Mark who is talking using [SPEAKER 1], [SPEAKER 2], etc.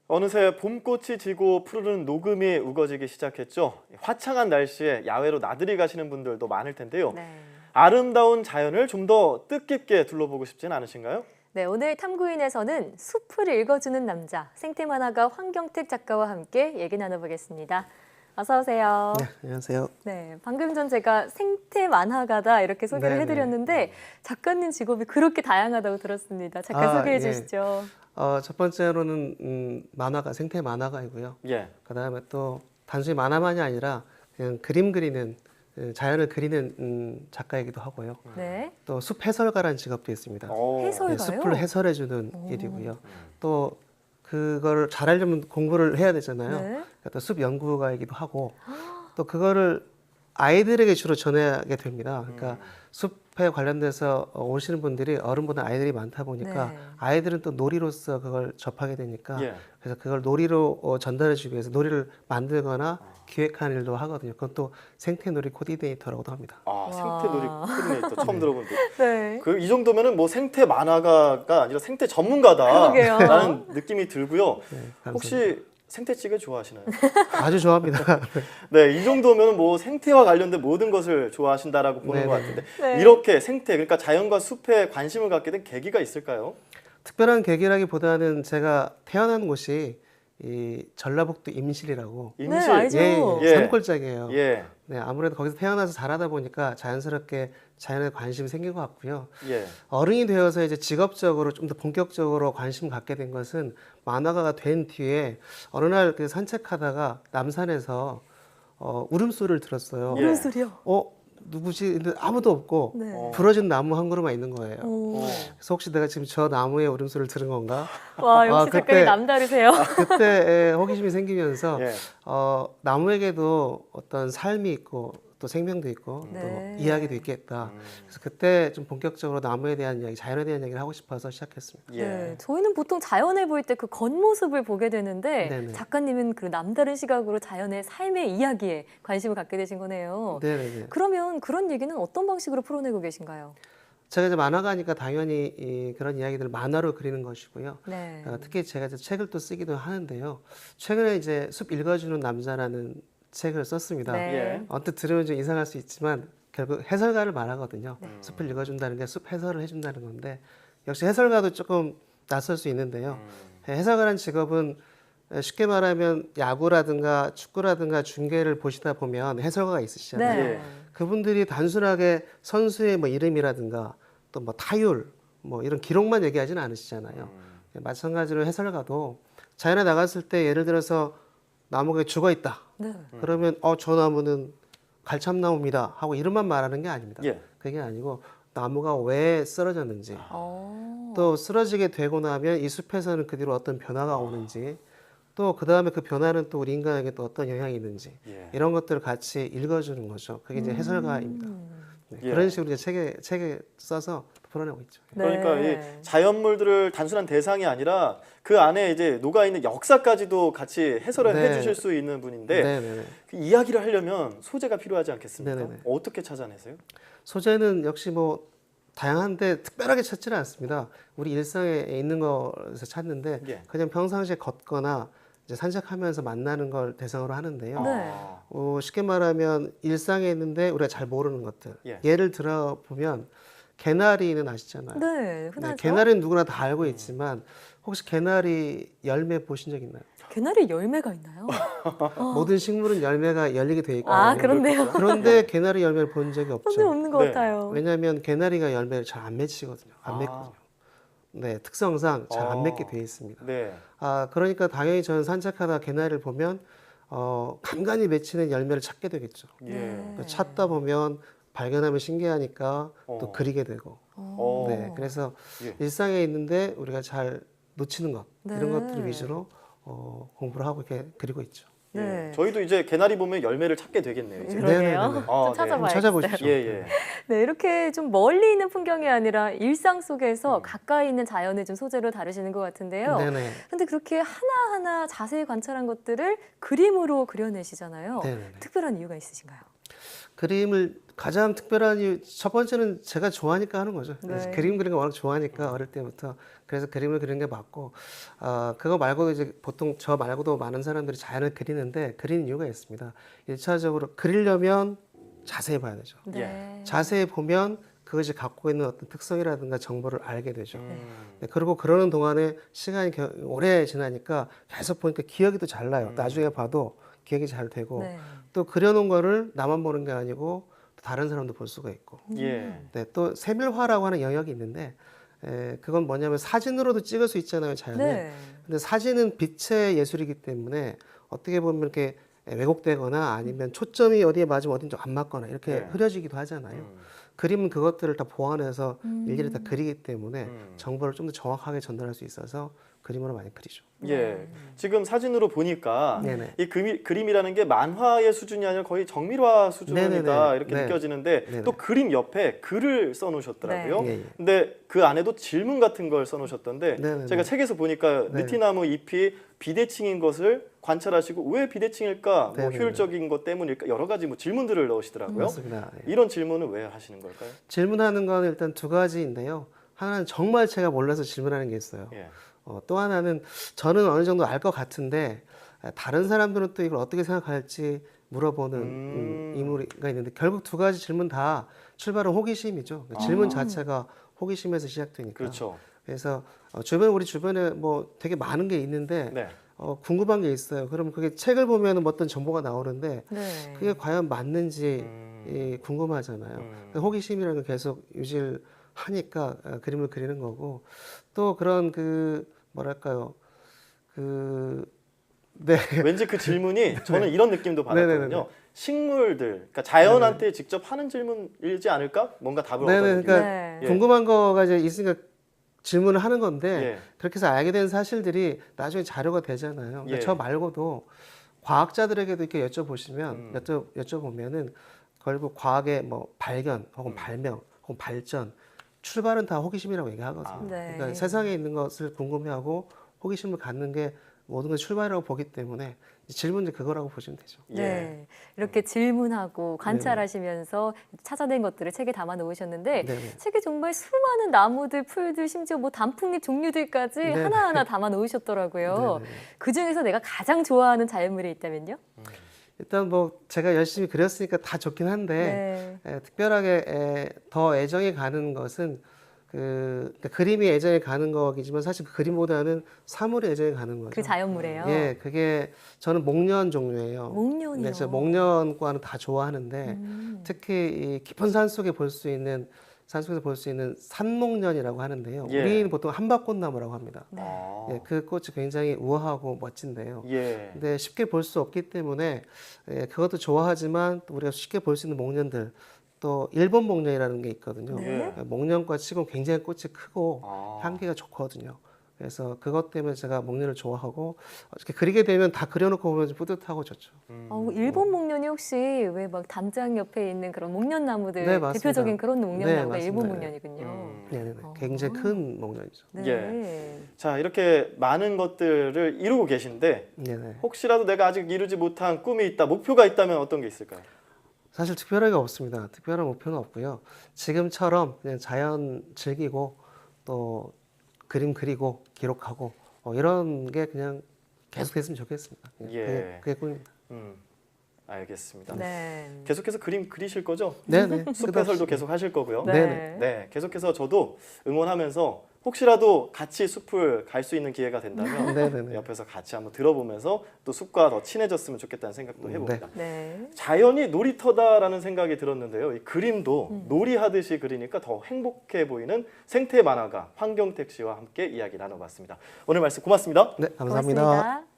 [SPEAKER 1] 어느새 봄꽃이 지고 푸르른 녹음이 우거지기 시작했죠. 화창한 날씨에 야외로 나들이 가시는 분들도 많을 텐데요.
[SPEAKER 2] 네.
[SPEAKER 1] 아름다운 자연을 좀 더 뜻깊게 둘러보고 싶진 않으신가요?
[SPEAKER 2] 네, 오늘 탐구인에서는 숲을 읽어주는 남자, 생태만화가 황경택 작가와 함께 얘기 나눠보겠습니다. 어서 오세요.
[SPEAKER 3] 네, 안녕하세요.
[SPEAKER 2] 네, 방금 전 제가 생태만화가다 이렇게 소개를
[SPEAKER 3] 네네.
[SPEAKER 2] 해드렸는데 작가님 직업이 그렇게 다양하다고 들었습니다. 잠깐 소개해 주시죠.
[SPEAKER 3] 첫 번째로는 만화가 생태 만화가이고요.
[SPEAKER 1] 예.
[SPEAKER 3] 그다음에 또 단순히 만화만이 아니라 그냥 그림 그리는 자연을 그리는 작가이기도 하고요.
[SPEAKER 2] 네,
[SPEAKER 3] 또 숲 해설가라는 직업도 있습니다.
[SPEAKER 2] 해설가요?
[SPEAKER 3] 숲을 해설해주는
[SPEAKER 2] 오.
[SPEAKER 3] 일이고요. 또 그걸 잘하려면 공부를 해야 되잖아요.
[SPEAKER 2] 네.
[SPEAKER 3] 또 숲 연구가이기도 하고 또 그거를 아이들에게 주로 전하게 됩니다. 그러니까 숲에 관련돼서 오시는 분들이 어른보다 아이들이 많다 보니까
[SPEAKER 2] 네.
[SPEAKER 3] 아이들은 또 놀이로서 그걸 접하게 되니까
[SPEAKER 1] 예.
[SPEAKER 3] 그래서 그걸 놀이로 전달해 주기 위해서 놀이를 만들거나 기획하는 일도 하거든요. 그건 또 생태놀이 코디네이터라고도 합니다.
[SPEAKER 1] 아, 생태놀이 코디네이터 처음 들어본데.
[SPEAKER 2] 네.
[SPEAKER 1] 이 정도면은 뭐 생태 만화가가 아니라 생태 전문가다라는
[SPEAKER 2] 그러게요.
[SPEAKER 1] 느낌이 들고요.
[SPEAKER 3] 네, 감사합니다.
[SPEAKER 1] 혹시 생태찌개 좋아하시나요?
[SPEAKER 3] 아주 좋아합니다.
[SPEAKER 1] 네, 이 정도면 뭐 생태와 관련된 모든 것을 좋아하신다라고 보는
[SPEAKER 3] 네네.
[SPEAKER 1] 것 같은데
[SPEAKER 2] 네.
[SPEAKER 1] 이렇게 생태, 그러니까 자연과 숲에 관심을 갖게 된 계기가 있을까요?
[SPEAKER 3] 특별한 계기라기보다는 제가 태어난 곳이 이 전라북도 임실이라고
[SPEAKER 2] 네, 알죠.
[SPEAKER 1] 예.
[SPEAKER 3] 산골짜기예요.
[SPEAKER 1] 예,
[SPEAKER 3] 네, 아무래도 거기서 태어나서 자라다 보니까 자연스럽게 자연에 관심이 생긴 것 같고요.
[SPEAKER 1] 예.
[SPEAKER 3] 어른이 되어서 이제 직업적으로 좀 더 본격적으로 관심 갖게 된 것은 만화가가 된 뒤에 어느 날 그 산책하다가 남산에서 울음소리를 들었어요.
[SPEAKER 1] 예.
[SPEAKER 2] 무슨 소리요?
[SPEAKER 3] 누구지? 근데 아무도 없고
[SPEAKER 2] 네.
[SPEAKER 3] 부러진 나무 한 그루만 있는 거예요.
[SPEAKER 2] 오.
[SPEAKER 3] 그래서 혹시 내가 지금 저 나무의 울음소리를 들은 건가?
[SPEAKER 2] 와, 역시
[SPEAKER 3] 그때-
[SPEAKER 2] 작가님 남다르세요.
[SPEAKER 3] 그때 호기심이 생기면서
[SPEAKER 1] 예.
[SPEAKER 3] 나무에게도 어떤 삶이 있고 또 생명도 있고
[SPEAKER 2] 네.
[SPEAKER 3] 또 이야기도 있겠다. 그래서 그때 좀 본격적으로 나무에 대한 이야기, 자연에 대한 이야기를 하고 싶어서 시작했습니다.
[SPEAKER 1] 예.
[SPEAKER 2] 네, 저희는 보통 자연을 볼 때 그 겉모습을 보게 되는데
[SPEAKER 3] 네네.
[SPEAKER 2] 작가님은 그 남다른 시각으로 자연의 삶의 이야기에 관심을 갖게 되신 거네요.
[SPEAKER 3] 네네네.
[SPEAKER 2] 그러면 그런 얘기는 어떤 방식으로 풀어내고 계신가요?
[SPEAKER 3] 제가 이제 만화가니까 당연히 그런 이야기들을 만화로 그리는 것이고요.
[SPEAKER 2] 네.
[SPEAKER 3] 특히 제가 이제 책을 또 쓰기도 하는데요. 최근에 이제 숲 읽어주는 남자라는 책을 썼습니다.
[SPEAKER 2] 네.
[SPEAKER 1] 예.
[SPEAKER 3] 언뜻 들으면 좀 이상할 수 있지만 결국 해설가를 말하거든요. 숲을 읽어준다는 게 숲 해설을 해준다는 건데 역시 해설가도 조금 낯설 수 있는데요. 해설가라는 직업은 쉽게 말하면 야구라든가 축구라든가 중계를 보시다 보면 해설가가 있으시잖아요.
[SPEAKER 2] 네.
[SPEAKER 1] 예.
[SPEAKER 3] 그분들이 단순하게 선수의 뭐 이름이라든가 또 뭐 타율 뭐 이런 기록만 얘기하지는 않으시잖아요. 마찬가지로 해설가도 자연에 나갔을 때 예를 들어서 나무가 죽어 있다.
[SPEAKER 2] 네.
[SPEAKER 3] 그러면 저 나무는 갈참나무입니다 하고 이름만 말하는 게 아닙니다.
[SPEAKER 1] 예.
[SPEAKER 3] 그게 아니고 나무가 왜 쓰러졌는지
[SPEAKER 2] 어.
[SPEAKER 3] 또 쓰러지게 되고 나면 이 숲에서는 그 뒤로 어떤 변화가 오는지 또 그 다음에 그 변화는 또 우리 인간에게 또 어떤 영향이 있는지
[SPEAKER 1] 예.
[SPEAKER 3] 이런 것들을 같이 읽어주는 거죠. 그게 이제 해설가입니다. 네,
[SPEAKER 1] 예.
[SPEAKER 3] 그런 식으로 이제 책에 써서 풀어내고 있죠.
[SPEAKER 1] 그러니까
[SPEAKER 2] 네.
[SPEAKER 1] 이 자연물들을 단순한 대상이 아니라 그 안에 이제 녹아 있는 역사까지도 같이 해설을
[SPEAKER 3] 네.
[SPEAKER 1] 해주실 수 있는 분인데
[SPEAKER 3] 네네네.
[SPEAKER 1] 그 이야기를 하려면 소재가 필요하지 않겠습니까?
[SPEAKER 3] 네네네.
[SPEAKER 1] 어떻게 찾아내세요?
[SPEAKER 3] 소재는 역시 뭐 다양한데 특별하게 찾지는 않습니다. 우리 일상에 있는 것에서 찾는데
[SPEAKER 1] 예.
[SPEAKER 3] 그냥 평상시에 걷거나 이제 산책하면서 만나는 걸 대상으로 하는데요.
[SPEAKER 2] 네.
[SPEAKER 3] 쉽게 말하면 일상에 있는데 우리가 잘 모르는 것들.
[SPEAKER 1] 예.
[SPEAKER 3] 예를 들어 보면 개나리는 아시잖아요.
[SPEAKER 2] 네, 흔하죠.
[SPEAKER 3] 개나리는 누구나 다 알고 있지만 혹시 개나리 열매 보신 적 있나요?
[SPEAKER 2] 개나리 열매가 있나요?
[SPEAKER 3] 모든 식물은 열매가 열리게 돼 있거든요.
[SPEAKER 2] 아, 그렇네요.
[SPEAKER 3] 그런데 개나리 열매를 본 적이
[SPEAKER 2] 전혀
[SPEAKER 3] 없죠.
[SPEAKER 2] 없는 것
[SPEAKER 1] 네.
[SPEAKER 2] 같아요.
[SPEAKER 3] 왜냐하면 개나리가 열매를 잘 안 맺히거든요. 안
[SPEAKER 1] 아.
[SPEAKER 3] 맺거든요. 네, 특성상 잘 안
[SPEAKER 1] 어.
[SPEAKER 3] 맺게 돼 있습니다.
[SPEAKER 1] 네.
[SPEAKER 3] 그러니까 당연히 저는 산책하다 개나리를 보면 간간히 맺히는 열매를 찾게 되겠죠.
[SPEAKER 1] 예.
[SPEAKER 2] 네.
[SPEAKER 3] 찾다 보면 발견하면 신기하니까 또
[SPEAKER 1] 어.
[SPEAKER 3] 그리게 되고.
[SPEAKER 1] 어.
[SPEAKER 3] 네, 그래서
[SPEAKER 1] 예.
[SPEAKER 3] 일상에 있는데 우리가 잘 놓치는 것 이런
[SPEAKER 2] 네.
[SPEAKER 3] 것들을 위주로 공부를 하고 이렇게 그리고 있죠.
[SPEAKER 1] 예.
[SPEAKER 2] 네.
[SPEAKER 1] 저희도 이제 개나리 보면 열매를 찾게 되겠네요. 이제.
[SPEAKER 2] 그러게요.
[SPEAKER 3] 네네네네.
[SPEAKER 2] 좀
[SPEAKER 1] 아, 네.
[SPEAKER 2] 찾아봐야겠어요.
[SPEAKER 3] 한번 찾아보십시오.
[SPEAKER 1] 예, 예.
[SPEAKER 2] 네, 이렇게 좀 멀리 있는 풍경이 아니라 일상 속에서 가까이 있는 자연을 좀 소재로 다루시는 것 같은데요.
[SPEAKER 3] 네네.
[SPEAKER 2] 근데 그렇게 하나하나 자세히 관찰한 것들을 그림으로 그려내시잖아요.
[SPEAKER 3] 네네네.
[SPEAKER 2] 특별한 이유가 있으신가요?
[SPEAKER 3] 그림을 가장 특별한 이유 첫 번째는 제가 좋아하니까 하는 거죠.
[SPEAKER 2] 네.
[SPEAKER 3] 그림 그리는 거 워낙 좋아하니까 어릴 때부터 그래서 그림을 그리는 게 맞고 그거 말고도 이제 보통 저 말고도 많은 사람들이 자연을 그리는데 그리는 이유가 있습니다. 1차적으로 그리려면 자세히 봐야 되죠.
[SPEAKER 2] 네.
[SPEAKER 3] 자세히 보면 그것이 갖고 있는 어떤 특성이라든가 정보를 알게 되죠.
[SPEAKER 1] 음.
[SPEAKER 3] 네, 그리고 그러는 동안에 시간이 오래 지나니까 계속 보니까 기억이 또 잘 나요. 나중에 봐도 기억이 잘 되고
[SPEAKER 2] 네.
[SPEAKER 3] 또 그려놓은 거를 나만 보는 게 아니고 또 다른 사람도 볼 수가 있고
[SPEAKER 1] 예.
[SPEAKER 3] 네, 또 세밀화라고 하는 영역이 있는데 그건 뭐냐면 사진으로도 찍을 수 있잖아요, 자연을.
[SPEAKER 2] 네.
[SPEAKER 3] 근데 사진은 빛의 예술이기 때문에 어떻게 보면 이렇게 왜곡되거나 아니면 초점이 어디에 맞으면 어딘지 안 맞거나 이렇게
[SPEAKER 1] 네.
[SPEAKER 3] 흐려지기도 하잖아요. 그림은 그것들을 다 보완해서 일일이 다 그리기 때문에 정보를 좀 더 정확하게 전달할 수 있어서 그림으로 많이 그리죠.
[SPEAKER 1] 예. 지금 사진으로 보니까
[SPEAKER 3] 네네.
[SPEAKER 1] 이 그림이라는 게 만화의 수준이 아니라 거의 정밀화 수준이다
[SPEAKER 3] 네네네.
[SPEAKER 1] 이렇게
[SPEAKER 3] 네.
[SPEAKER 1] 느껴지는데
[SPEAKER 3] 네네.
[SPEAKER 1] 또 그림 옆에 글을 써놓으셨더라고요.
[SPEAKER 3] 네. 예, 예.
[SPEAKER 1] 근데 그 안에도 질문 같은 걸 써놓으셨던데
[SPEAKER 3] 네네네.
[SPEAKER 1] 제가 책에서 보니까
[SPEAKER 3] 네.
[SPEAKER 1] 느티나무 잎이 비대칭인 것을 관찰하시고 왜 비대칭일까, 뭐
[SPEAKER 3] 네네네.
[SPEAKER 1] 효율적인 것 때문일까 여러 가지 뭐 질문들을 넣으시더라고요.
[SPEAKER 3] 맞습니다. 예.
[SPEAKER 1] 이런 질문은 왜 하시는 걸까요?
[SPEAKER 3] 질문하는 건 일단 두 가지인데요. 하나는 정말 제가 몰라서 질문하는 게 있어요.
[SPEAKER 1] 예.
[SPEAKER 3] 또 하나는 저는 어느 정도 알 것 같은데 다른 사람들은 또 이걸 어떻게 생각할지 물어보는 의무가 있는데 결국 두 가지 질문 다 출발은 호기심이죠. 질문 자체가 호기심에서 시작되니까.
[SPEAKER 1] 그렇죠.
[SPEAKER 3] 그래서 우리 주변에 뭐 되게 많은 게 있는데
[SPEAKER 1] 네.
[SPEAKER 3] 궁금한 게 있어요. 그럼 그게 책을 보면 어떤 정보가 나오는데
[SPEAKER 2] 네.
[SPEAKER 3] 그게 과연 맞는지 궁금하잖아요. 호기심이라는 걸 계속 유지를 하니까 그림을 그리는 거고 또 그런 뭐랄까요 네.
[SPEAKER 1] 왠지 그 질문이 저는 이런 느낌도
[SPEAKER 3] 네네네네.
[SPEAKER 1] 받았거든요. 식물들, 그러니까 자연한테 직접 하는 질문이지 않을까? 뭔가 답을
[SPEAKER 3] 네네.
[SPEAKER 1] 얻어내기.
[SPEAKER 3] 그러니까
[SPEAKER 2] 네.
[SPEAKER 1] 예.
[SPEAKER 3] 궁금한 거가 이제 있으니까 질문을 하는 건데
[SPEAKER 1] 예.
[SPEAKER 3] 그렇게 해서 알게 된 사실들이 나중에 자료가 되잖아요. 그러니까
[SPEAKER 1] 예.
[SPEAKER 3] 저 말고도 과학자들에게도 이렇게 여쭤보시면 여쭤보면은 결국 과학의 뭐 발견 혹은 발명 혹은 발전 출발은 다 호기심이라고 얘기하거든요.
[SPEAKER 2] 네.
[SPEAKER 3] 그러니까 세상에 있는 것을 궁금해하고 호기심을 갖는 게 모든 걸 출발이라고 보기 때문에 질문이 그거라고 보시면 되죠.
[SPEAKER 1] 예.
[SPEAKER 2] 네. 이렇게 질문하고 관찰하시면서 찾아낸 것들을 책에 담아 놓으셨는데
[SPEAKER 3] 네네.
[SPEAKER 2] 책에 정말 수많은 나무들, 풀들, 심지어 뭐 단풍잎 종류들까지
[SPEAKER 3] 네네.
[SPEAKER 2] 하나하나 담아 놓으셨더라고요.
[SPEAKER 3] 네네.
[SPEAKER 2] 그 중에서 내가 가장 좋아하는 자연물이 있다면요?
[SPEAKER 3] 일단 뭐 제가 열심히 그렸으니까 다 좋긴 한데
[SPEAKER 2] 네.
[SPEAKER 3] 특별하게 더 애정이 가는 것은 그러니까 그림이 애정이 가는 거이지만 사실 그 그림보다는 사물이 애정이 가는 거죠.
[SPEAKER 2] 그 자연물이에요.
[SPEAKER 3] 예, 그게 저는 목련 종류예요.
[SPEAKER 2] 목련이요.
[SPEAKER 3] 네, 제가 목련과는 다 좋아하는데 특히 이 깊은 산 속에 볼 수 있는 산속에서 볼 수 있는 산목련이라고 하는데요.
[SPEAKER 1] 예.
[SPEAKER 3] 우리는 보통 한박꽃나무라고 합니다.
[SPEAKER 1] 아.
[SPEAKER 3] 예, 그 꽃이 굉장히 우아하고 멋진데요.
[SPEAKER 1] 예.
[SPEAKER 3] 근데 쉽게 볼 수 없기 때문에 그것도 좋아하지만 또 우리가 쉽게 볼 수 있는 목련들 또 일본 목련이라는 게 있거든요.
[SPEAKER 1] 네.
[SPEAKER 3] 목련과 치고 굉장히 꽃이 크고
[SPEAKER 1] 아.
[SPEAKER 3] 향기가 좋거든요. 그래서 그것 때문에 제가 목련을 좋아하고 이렇게 그리게 되면 다 그려놓고 보면 좀 뿌듯하고 좋죠.
[SPEAKER 2] 일본 목련이 혹시 왜 막 담장 옆에 있는 그런 목련나무들
[SPEAKER 3] 네, 맞습니다.
[SPEAKER 2] 대표적인 그런
[SPEAKER 3] 네,
[SPEAKER 2] 목련나무가
[SPEAKER 3] 맞습니다.
[SPEAKER 2] 일본
[SPEAKER 3] 네.
[SPEAKER 2] 목련이군요.
[SPEAKER 3] 네네네. 굉장히 큰 목련이죠.
[SPEAKER 2] 네.
[SPEAKER 1] 자, 이렇게 많은 것들을 이루고 계신데
[SPEAKER 3] 네네.
[SPEAKER 1] 혹시라도 내가 아직 이루지 못한 꿈이 있다, 목표가 있다면 어떤 게 있을까요?
[SPEAKER 3] 사실 특별하게 없습니다. 특별한 목표는 없고요. 지금처럼 그냥 자연 즐기고 또 그림 그리고 기록하고 이런 게 그냥 계속됐으면 좋겠습니다.
[SPEAKER 1] 예.
[SPEAKER 3] 그게 꿈입니다.
[SPEAKER 1] 알겠습니다.
[SPEAKER 2] 네.
[SPEAKER 1] 계속해서 그림 그리실 거죠?
[SPEAKER 3] 네네.
[SPEAKER 1] 숲 해설도 계속 하실 거고요.
[SPEAKER 3] 네네.
[SPEAKER 1] 네, 계속해서 저도 응원하면서 혹시라도 같이 숲을 갈 수 있는 기회가 된다면
[SPEAKER 3] 네네네.
[SPEAKER 1] 옆에서 같이 한번 들어보면서 또 숲과 더 친해졌으면 좋겠다는 생각도 해봅니다.
[SPEAKER 2] 네.
[SPEAKER 1] 자연이 놀이터다라는 생각이 들었는데요. 이 그림도 놀이하듯이 그리니까 더 행복해 보이는 생태 만화가 황경택 씨와 함께 이야기 나눠봤습니다. 오늘 말씀 고맙습니다.
[SPEAKER 3] 네, 감사합니다.
[SPEAKER 2] 고맙습니다.